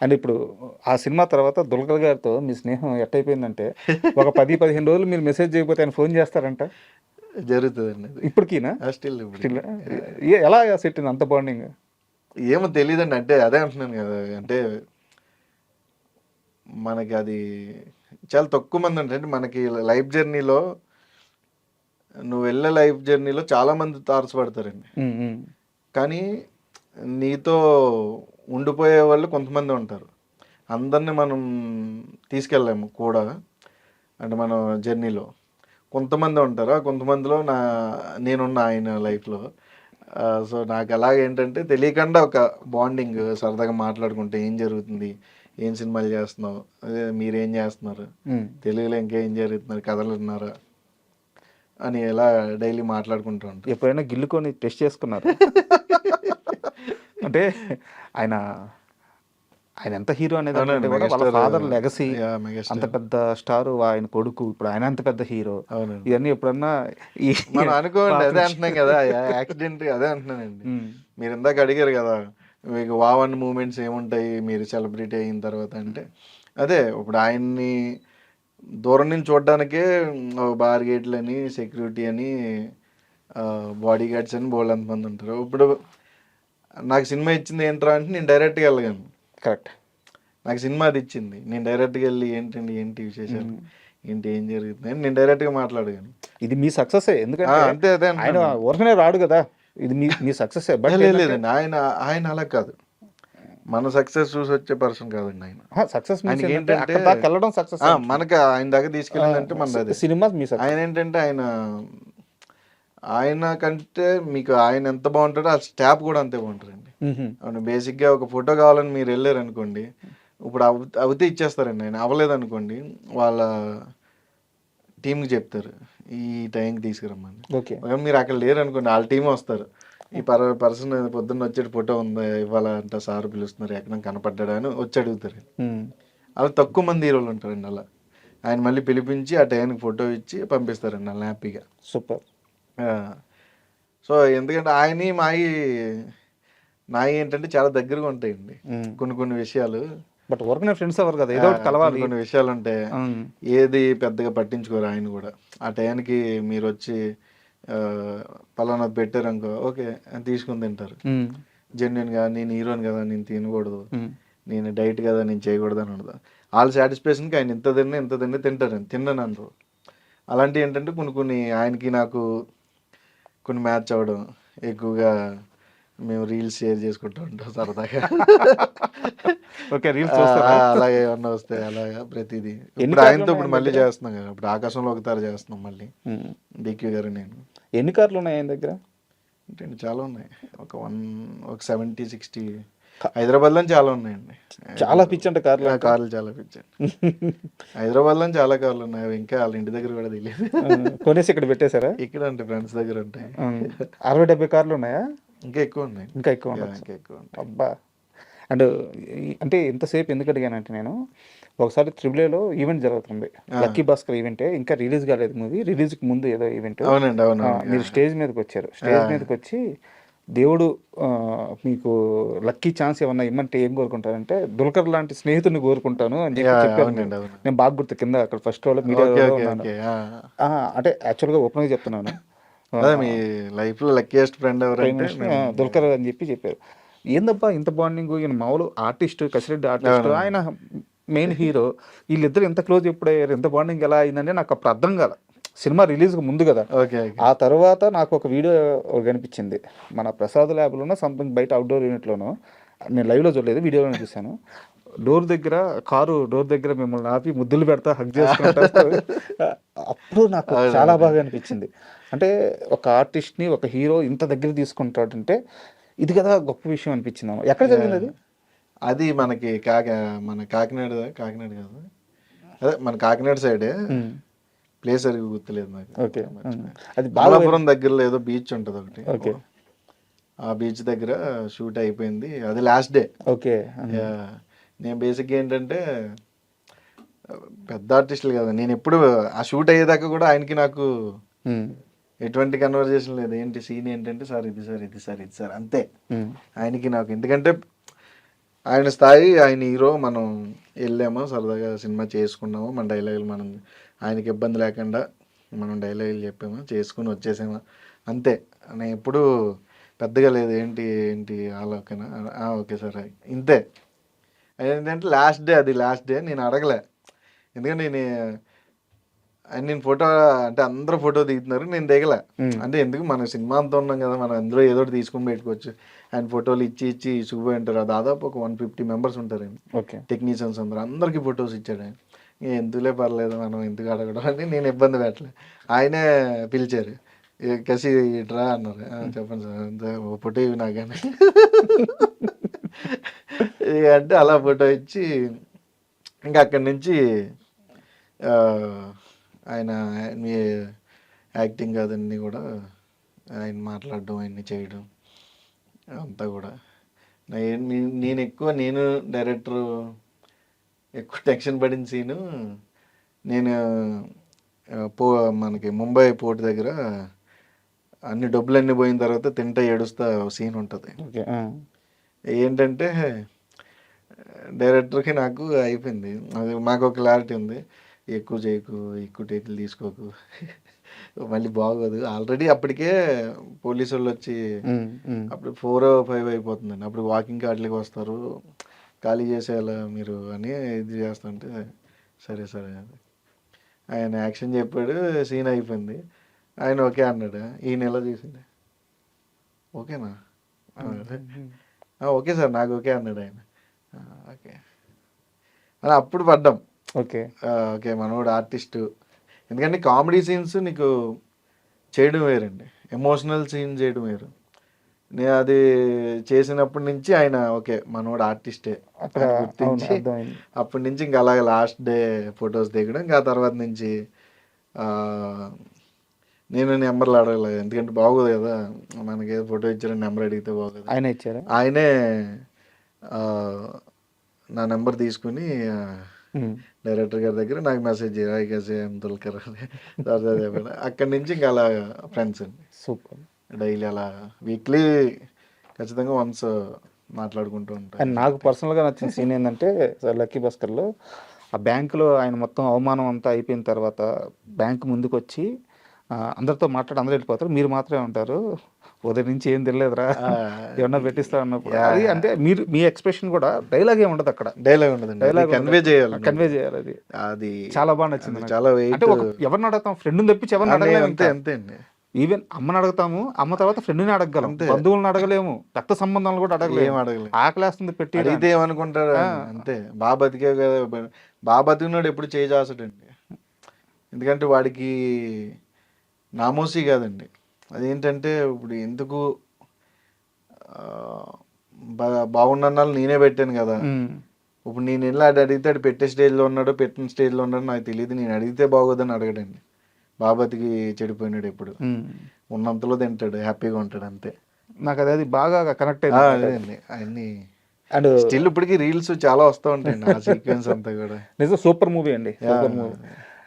అంటే ఇప్పుడు ఆ సినిమా తర్వాత దుల్కర్ గారితో మీ స్నేహం ఎట్టయిపోయిందంటే ఒక 10-15 రోజులు మీరు మెసేజ్ చేయకపోతే ఆయన ఫోన్ చేస్తారంట జరుగుతుందండి అది. ఇప్పటికీనా స్టిల్ స్టిల్ ఇప్పటికి ఎలా సెట్ అయింది అంత బాండింగ్? ఏమో తెలియదండి. అంటే అదే అంటున్నాను కదా, అంటే మనకి అది చాలా తక్కువ మంది ఉంటారు. అంటే మనకి లైఫ్ జర్నీలో నువ్వు వెళ్ళే లైఫ్ జర్నీలో చాలా మంది తారసపడతారండి. కానీ నీతో ఉండిపోయే వాళ్ళు కొంతమంది ఉంటారు. అందరిని మనం తీసుకెళ్ళాము కూడా, అంటే మన జర్నీలో కొంతమంది ఉంటారు. ఆ కొంతమందిలో నేనున్న ఆయన లైఫ్లో. సో నాకు అలాగేంటంటే తెలియకుండా ఒక బాండింగ్, సరదాగా మాట్లాడుకుంటే ఏం జరుగుతుంది, ఏం సినిమాలు చేస్తున్నావు, అదే మీరేం చేస్తున్నారు, తెలుగులో ఇంకేం జరుగుతున్నారు, కథలు విన్నారా అని ఎలా డైలీ మాట్లాడుకుంటూ ఉంటాం. ఎప్పుడైనా గిల్లుకొని టెస్ట్ చేసుకున్నారు? అంటే ఆయన ఆయన ఎంత హీరో అనేది అంటే కూడా వాళ్ళ ఫాదర్ లెగసీ, అంత పెద్ద స్టార్, ఆయన కొడుకు, ఇప్పుడు ఆయన అంత పెద్ద హీరో. ఇవన్నీ ఎప్పుడన్నా మనం అనుకోండి, అదే అంటున్నాం కదా, యాక్సిడెంట్ అదే అంటున్నానండి. మీరు ఇందాక అడిగారు కదా మీకు వావన్ మూమెంట్స్ ఏముంటాయి మీరు సెలబ్రిటీ అయిన తర్వాత అంటే, అదే ఇప్పుడు ఆయన్ని దూరం నుంచి చూడడానికే బార్గేట్లు అని, సెక్యూరిటీ అని, బాడీ గార్డ్స్ అని బోల్డ్ అంతమంది ఉంటారు. ఇప్పుడు నాకు సినిమా ఇచ్చింది ఏంట్రా అంటే నేను డైరెక్ట్గా వెళ్ళగాను. కరెక్ట్, నాకు సినిమా అది ఇచ్చింది, నేను డైరెక్ట్గా వెళ్ళి ఏంటండి ఏంటి విశేషాలు, ఏంటి ఏం జరుగుతుంది అని నేను డైరెక్ట్గా మాట్లాడగాను. ఇది మీ సక్సెస్, ఎందుకంటే అంతే అదే ఆయన ఊరికనే రాడు కదా, ఇది మీ సక్సెస్. బట్ లేదండి, ఆయన అలా కాదు, మన సక్సెస్ చూసి వచ్చే పర్సన్ కాదండి ఆయన. సక్సెస్ ఏంటంటే వెళ్ళడం సక్సెస్, మనకి ఆయన దాకా తీసుకెళ్ళిందంటే మన సినిమా మీ ఆయన ఏంటంటే ఆయన కంటే మీకు ఆయన ఎంత బాగుంటాడో ఆ స్టాప్ కూడా అంతే బాగుంటారండి. అవును, బేసిక్గా ఒక ఫోటో కావాలని మీరు వెళ్ళారు అనుకోండి, ఇప్పుడు అవుతే ఇచ్చేస్తారండి. ఆయన అవ్వలేదు అనుకోండి వాళ్ళ టీంకి చెప్తారు ఈ టైంకి తీసుకురమ్మని. ఒకవేళ మీరు అక్కడ లేరు అనుకోండి వాళ్ళ టీం వస్తారు, ఈ పర్సన్ పొద్దున్న వచ్చేటి ఫోటో ఉందా ఇవాళ అంటే సార్ పిలుస్తున్నారు ఎక్కడ కనపడ్డా అని వచ్చి అడుగుతారు. అలా తక్కువ మంది హీరోలు ఉంటారండి అలా. ఆయన మళ్ళీ పిలిపించి ఆ టైంకి ఫోటో ఇచ్చి పంపిస్తారండి అలా హ్యాపీగా. సూపర్. సో ఎందుకంటే ఆయన్ని నాయి ఏంటంటే చాలా దగ్గరగా ఉంటాయండి కొన్ని విషయాలు. బట్ వర్క్ ఫ్రెండ్స్ ఎవరు కదా, ఏదో ఒకటి కలవాలి. కొన్ని విషయాలు ఉంటాయి, ఏది పెద్దగా పట్టించుకోరు ఆయన కూడా. ఆ టైంకి మీరు వచ్చి పలానా పెట్టారు అనుకో, ఓకే తీసుకుని తింటారు. జెన్యున్గా నేను హీరోని కదా నేను తినకూడదు, నేను డైట్ కదా నేను చేయకూడదు అని ఉండదు. వాళ్ళ సాటిస్ఫాక్షన్కి ఆయన ఇంత తిన్నా తింటారండి, తిన్నాను అందరూ. అలాంటివి ఏంటంటే కొన్ని ఆయనకి నాకు కొన్ని మ్యాచ్ అవ్వడం, ఎక్కువగా మేము రీల్స్ షేర్ చేసుకుంటూ ఉంటాం సరదాగా. ఓకే, రీల్స్ అలాగే ఏమన్నా వస్తాయి అలాగా ప్రతిదీ. ఇప్పుడు ఆయనతో ఇప్పుడు మళ్ళీ చేస్తున్నాం కదా, ఇప్పుడు ఆకాశంలో ఒకసారి చేస్తున్నాం మళ్ళీ డిక్యూ గారు నేను. ఎన్ని కార్లు ఉన్నాయి ఆయన దగ్గర? అంటే చాలా ఉన్నాయి, ఒక 70-60 హైదరాబాద్లో చాలా ఉన్నాయండి. చాలా పిచ్చి అంటే కార్లు చాలా పిచ్చి. హైదరాబాద్లో చాలా కార్లు ఉన్నాయి, ఇంకా వాళ్ళ ఇంటి దగ్గర కూడా తెలియదు. కొనేసి ఇక్కడ పెట్టేశారా? ఇక్కడ అంటే ఫ్రెండ్స్ దగ్గర ఉంటాయి. 60-70 కార్లు ఉన్నాయా? ఇంకా ఎక్కువ ఉన్నాయి. ఇంకా ఎక్కువ అబ్బా. అండ్ అంటే ఇంతసేపు ఎందుకు అడిగానంటే, నేను ఒకసారి త్రిబుల్-ఏలో ఈవెంట్ జరుగుతుంది, లక్కీ భాస్కర్ ఈవెంటే, ఇంకా రిలీజ్ కాలేదు మూవీ, రిలీజ్కి ముందు ఏదో ఈవెంట్. మీరు స్టేజ్ మీదకి వచ్చారు, స్టేజ్ మీదకి వచ్చి దేవుడు మీకు లక్కీ ఛాన్స్ ఏమన్నా ఇమ్మంటే ఏం కోరుకుంటారంటే, దుల్కర్ లాంటి స్నేహితుడిని కోరుకుంటాను అని చెప్పి చెప్పాను. నేను బాగా గుర్తు, కింద అక్కడ ఫస్ట్ రోలో మీడియా ఉన్నాను. అంటే యాక్చువల్గా ఓపెన్గా చెప్తున్నాను, మీ లైఫ్లో లక్కీయెస్ట్ ఫ్రెండ్ ఎవరంటే దుల్కర్ అని చెప్పి చెప్పారు. ఏందబ్బా ఇంత బాండింగ్, ఈయన మామూలు ఆర్టిస్ట్, కసిరెడ్డి ఆర్టిస్ట్, ఆయన మెయిన్ హీరో, వీళ్ళిద్దరు ఎంత క్లోజ్ ఎప్పుడయ్యారు, ఎంత బాండింగ్ ఎలా అయిందంటే నాకు అప్పుడు అర్థం కాల, సినిమా రిలీజ్కి ముందు కదా. ఆ తర్వాత నాకు ఒక వీడియో కనిపించింది, మన ప్రసాద్ ల్యాబ్లోనో సంథింగ్ బయట అవుట్డోర్ యూనిట్లోనో, నేను లైవ్లో చూడలేదు, వీడియోలో చూశాను. కారు డోర్ దగ్గర మిమ్మల్ని ఆపి ముద్దులు పెడతా, హగ్ చేసుకుంటా. అప్పుడు నాకు చాలా బాగా అనిపించింది. అంటే ఒక ఆర్టిస్ట్ని ఒక హీరో ఇంత దగ్గర తీసుకుంటాడంటే ఇది కదా గొప్ప విషయం అనిపించింది. ఎక్కడ జరిగింది అది? అది మనకి మన కాకినాడ కాదు, అదే మన కాకినాడ సైడే, ప్లేస్ సరిగ్గా గుర్తులేదు నాకు. ఓకే, అది బాలాపురం దగ్గరలో ఏదో బీచ్ ఉంటుంది ఒకటి. ఓకే, ఆ బీచ్ దగ్గర షూట్ అయిపోయింది, అది లాస్ట్ డే. ఓకే, నేను బేసిక్గా ఏంటంటే పెద్ద ఆర్టిస్టులు కదా, నేను ఎప్పుడు ఆ షూట్ అయ్యేదాకా కూడా ఆయనకి నాకు ఎటువంటి కన్వర్జేషన్ లేదు. ఏంటి సీన్ ఏంటంటే, సార్ ఇది సార్ ఇది సార్ ఇది సార్ అంతే ఆయనకి నాకు. ఎందుకంటే ఆయన స్థాయి, ఆయన హీరో, మనం వెళ్ళాము సరదాగా సినిమా చేసుకున్నాము, మన డైలాగులు మనం ఆయనకి ఇబ్బంది లేకుండా మనం డైలాగులు చెప్పాము, చేసుకుని వచ్చేసాము అంతే. నేను ఎప్పుడు పెద్దగా లేదు, ఏంటి ఏంటి ఓకేనా, ఓకే సార్ ఇంతే. ఏంటంటే లాస్ట్ డే, అది లాస్ట్ డే నేను అడగలే, ఎందుకంటే నేను ఫోటో అంటే అందరూ ఫోటో దిగుతున్నారు, నేను దిగలే. అంటే ఎందుకు, మన సినిమా అంతా ఉన్నాం కదా, మనం అందులో ఏదో ఒకటి తీసుకుని పెట్టుకోవచ్చు. ఆయన ఫోటోలు ఇచ్చి చూపోయి ఉంటారు, దాదాపు ఒక 150 మెంబర్స్ ఉంటారండి ఓకే. టెక్నీషియన్స్ అందరూ, అందరికీ ఫొటోస్ ఇచ్చాడు ఆయన. ఎందుకులే పర్లేదు, మనం ఎందుకు అడగడం అని నేను ఇబ్బంది పెట్టలే. ఆయనే పిలిచారు, కసి ఇట్రా అన్నారు. చెప్పండి సార్, అంతే ఓ ఫోటో ఇవి నాకని అంటే అలా ఫోటో ఇచ్చి ఇంకా అక్కడి నుంచి ఆయన మీ యాక్టింగ్ అదన్నీ కూడా ఆయన మాట్లాడడం, అవన్నీ చేయడం అంతా కూడా నేను డైరెక్టర్ ఎక్కువ టెన్షన్ పడిన సీను, నేను మనకి ముంబై పోర్ట్ దగ్గర అన్ని డబ్బులన్నీ పోయిన తర్వాత తింటా ఏడుస్తా సీన్ ఉంటుంది. ఏంటంటే డైరెక్టర్కి నాకు అయిపోయింది, అది మాకు ఒక క్లారిటీ ఉంది, ఎక్కువ చేయకు, ఎక్కువ టేకులు తీసుకోకు, మళ్ళీ బాగోదు. ఆల్రెడీ అప్పటికే పోలీసు వాళ్ళు వచ్చి అప్పుడు 4 or 5 అయిపోతుందండి, అప్పుడు వాకింగ్ కార్డులకి వస్తారు, ఖాళీ చేసేయాలా మీరు అని ఇది చేస్తుంటే, సరే సరే ఆయన యాక్షన్ చెప్పాడు, సీన్ అయిపోయింది, ఆయన ఓకే అన్నాడు. ఈయన ఎలా చేసిండు, ఓకేనా, ఓకే సార్ నాకు ఓకే అన్నాడు ఆయన. ఓకే అని అప్పుడు పడ్డాం. ఓకే ఓకే మనోడు ఆర్టిస్టు, ఎందుకంటే కామెడీ సీన్స్ నీకు చేయడం వేరండి, ఎమోషనల్ సీన్ చేయడం వేరు. నేను అది చేసినప్పటి నుంచి ఆయన ఓకే మనోడు ఆర్టిస్టే అని గుర్తించి అప్పటి నుంచి ఇంకా అలాగే లాస్ట్ డే ఫొటోస్ దిగడం. ఇంకా తర్వాత నుంచి నేను నెంబర్లు అడగలేదు, ఎందుకంటే బాగోదు కదా, మనకి ఏదో ఫోటో ఇచ్చారని నెంబర్ అడిగితే బాగోదు. ఆయన ఇచ్చారా? ఆయనే నా నెంబర్ తీసుకుని డైరెక్టర్ గారి దగ్గర నాకు మెసేజ్ దుల్కర్ అక్కడి నుంచి ఇంకా అలా ఫ్రెండ్స్ అండి. సూపర్. డైలీ అలా వీక్లీ ఖచ్చితంగా వన్స్ మాట్లాడుకుంటూ ఉంటాను. అండ్ నాకు పర్సనల్గా నచ్చిన సీన్ ఏంటంటే లక్కీ భాస్కర్లో ఆ బ్యాంకులో ఆయన మొత్తం అవమానం అంతా అయిపోయిన తర్వాత బ్యాంక్ ముందుకు వచ్చి అందరితో మాట్లాడి అందరూ వెళ్ళిపోతారు, మీరు మాత్రమే ఉంటారు, ఉదయం నుంచి ఏం తెలియదురా, ఏమన్నా పెట్టిస్తా అన్నప్పుడు అది అంటే మీరు మీ ఎక్స్ప్రెషన్ కూడా డైలాగ్ ఏమి ఉండదు అక్కడ, డైలాగ్ ఉండదు, డైలాగ్ కన్వే చేయాలి, అది చాలా బాగా నచ్చింది. చాలా అంటే ఎవరిని అడుగుతాం, ఫ్రెండ్ని తెప్పించి ఎవరిని అడగలేము, అంతే అంతే అండి. ఈవెన్ అమ్మని అడుగుతాము, అమ్మ తర్వాత ఫ్రెండ్ని అడగలం, బంధువులను అడగలేము, రక్త సంబంధాలను కూడా అడగలేము, ఆకలేస్తుంది పెట్టి అడిగితే ఏమనుకుంటారు అంతే. బాగా బతికే కదా, బాగా బతికినాడు ఎప్పుడు చేసాసడండి, ఎందుకంటే వాడికి నామోసి కాదండి. అదేంటంటే ఇప్పుడు ఎందుకు బాగున్నాళ్ళు నేనే పెట్టాను కదా, ఇప్పుడు నేను వెళ్ళి అడిగితే అడు పెట్టే స్టేజ్లో ఉన్నాడో పెట్టిన స్టేజ్లో ఉన్నాడో నాకు తెలియదు, నేను అడిగితే బాగోదని అడగడండి. బాబాతికి చెడిపోయినాడు, ఎప్పుడు ఉన్నంతలో తింటాడు, హ్యాపీగా ఉంటాడు అంతే. నాకు అది బాగా కనెక్ట్ అయింది. అన్ని అండ్ స్టిల్ ఇప్పటికి రీల్స్ చాలా వస్తూ ఉంటాయండి ఆ సీక్వెన్స్ అంతా కూడా. నిజం సూపర్ మూవీ అండి, సూపర్ మూవీ.